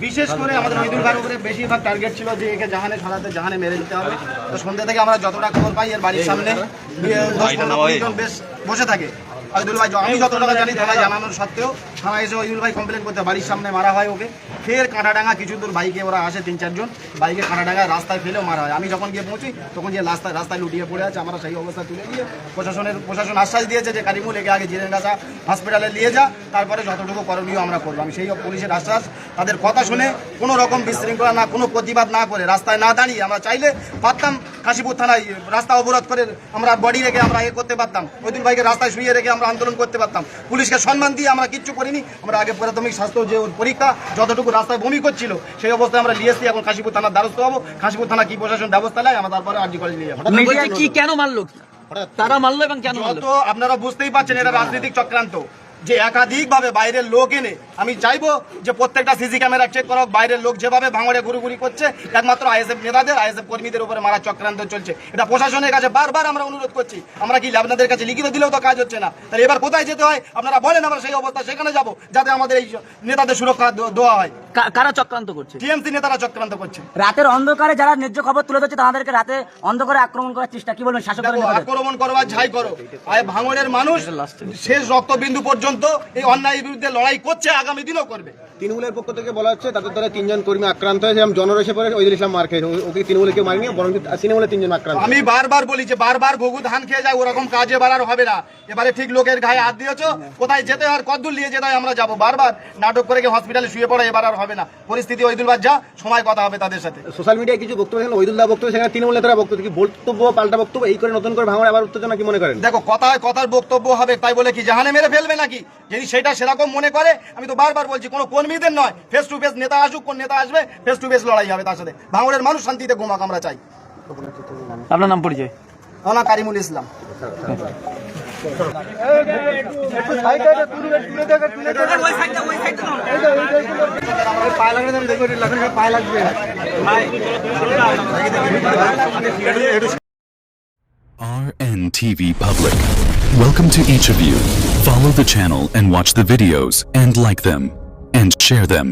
বিশেষ করে আমাদের ওইদুল ভাইয়ের উপরে বেশিরভাগ টার্গেট ছিল যে একে জাহানে ছড়াতে, জাহানে মেরে দিতে হবে। তো সন্ধ্যা থেকে আমরা যতটা খবর পাই এর বাড়ির সামনে 10-15 জন বেশ বসে থাকে। ওইদুল ভাই, আমি যত টাকা জানি থানায় জানানোর সত্ত্বেও থানায় এসে ওইদুল ভাই কমপ্লেন করতে বাড়ির সামনে মারা হয় ওকে। ফের কাঁটাডাঙ্গা কিছু দূর বাইকে ওরা আসে 3-4 জন, বাইকে কাঁটাডাঙ্গা রাস্তায় ফেলেও মারা হয়। আমি যখন গিয়ে পৌঁছি তখন যে রাস্তায় লুটিয়ে পড়ে আছে, আমরা সেই অবস্থা তুলে দিয়ে প্রশাসন আশ্বাস দিয়েছে যে কারিমুল একে আগে জিরেনগাছা হসপিটালে নিয়ে যা, তারপরে যতটুকু করণীয় আমরা করবো। আমি সেই পুলিশের আশ্বাস, তাদের কথা শুনে কোনো রকম বিশৃঙ্খলা না, কোনো প্রতিবাদ না করে, রাস্তায় না দাঁড়িয়ে আমরা চাইলে পারতাম কাশীপুর থানায় রাস্তা অবরোধ করে আমরা বডি রেখে আমরা করতে পারতাম, ওইদুল ভাইকে রাস্তায় শুয়ে রেখে আমরা আন্দোলন করতে পারতাম। পুলিশকে সম্মান দিয়ে আমরা কিচ্ছু করিনি। আমরা আগে প্রাথমিক স্বাস্থ্য যে পরীক্ষা, যতটুকু রাস্তায় বমি করছিল সেই অবস্থায় আমরা নিয়ে এসেছি। এখন কাশীপুর থানার দ্বারস্থ হবো, কাশীপুর থানা কি প্রশাসন ব্যবস্থা নেয় আমরা তারপরে আরজি কলেজ নিয়ে যাবো। কি কেন মারলো, তারা মারলো এবং কেন মারলো? তো আপনারা বুঝতেই পারছেন এটা রাজনৈতিক চক্রান্ত, যে একাধিকভাবে বাইরের লোক এনে, আমি চাইবো যে প্রত্যেকটা সিসি ক্যামেরা চেক করা হোক। বাইরের লোক যেভাবে ভাঙড়ে ঘুরুঘুরি করছে, একমাত্র আইএসএফ নেতাদের, আইএসএফ কর্মীদের উপরে মারা চক্রান্ত চলছে। এটা প্রশাসনের কাছে বারবার আমরা অনুরোধ করছি। আমরা কি আপনাদের কাছে লিখিত দিলেও তো কাজ হচ্ছে না, তাহলে এবার কোথায় যেতে হয় আপনারা বলেন, আমরা সেই অবস্থা সেখানে যাব, যাতে আমাদের এই নেতাদের সুরক্ষা দেওয়া হয়। কারা চক্রান্ত করছে? টিএমসি নেতারা চক্রান্ত করছে। রাতের অন্ধকারে যারা ন্যায্য খবর তুলে ধরছে তাদেরকে রাতে অন্ধকারে আক্রমণ করার চেষ্টা, কি বলবেন শাসক? আক্রমণ করবার ঝাই করো, ভাঙড়ের মানুষ শেষ রক্তবিন্দু পর্যন্ত এই অন্যায় বিরুদ্ধে লড়াই করছে, আগামী দিনও করবে। তৃণমূলের পক্ষ থেকে বলা হচ্ছে তাদের দ্বারা 3 জন কর্মী আক্রান্ত হয়েছে, এবং জনরোষে পরে ওইদুল ইসলাম মার খেয়েছে। ওকে তৃণমূলে কেউ মারেনি, বরং তৃণমূলের 3 জন আক্রান্ত। আমি বারবার বলি যে বারবার ঘুঘু ধান খেয়ে যায়, ওরকম কাজে বাড়ার হবে না। এবারে ঠিক লোকের গায়ে হাত দিয়েছো, কোথায় যেতে হয়, কতদূর নিয়ে যেতে হয় আমরা যাবো। বারবার নাটক করে হসপিটালে শুয়ে পড়া এবার আর হবে না। পরিস্থিতি ওইদুল ভাই যা, সময় কথা হবে তাদের সাথে। সোশ্যাল মিডিয়ায় কিছু বক্তব্য দেখেন, ওইদুল দা বক্তব্য, সেখানে তৃণমূল নেতারা বক্তব্য, কি বক্তব্য পাল্টা বক্তব্য, এই করে নতুন করে ভাঙড়ে আবার উত্তেজনা, কি মনে করেন? দেখো, কথার বক্তব্য হবে তাই বলে কি জাহানে মেরে ফেলবে নাকি? যদি সেটা সেরকম মনে করে, আমি তো বারবার বলছি কোনো কর্মীদের নয়, ফেস টু ফেস নেতা আসুক, কোন নেতা আসবে, ফেস টু ফেস লড়াই হবে তার সাথে। ভাঙড়ের মানুষ শান্তিতে ঘুমাক আমরা চাই। আপনার নাম পরিচয়? আমার নাম কারিমুল ইসলাম। RNTV Public. Welcome to each of you. Follow the channel and watch the videos and like them and share them.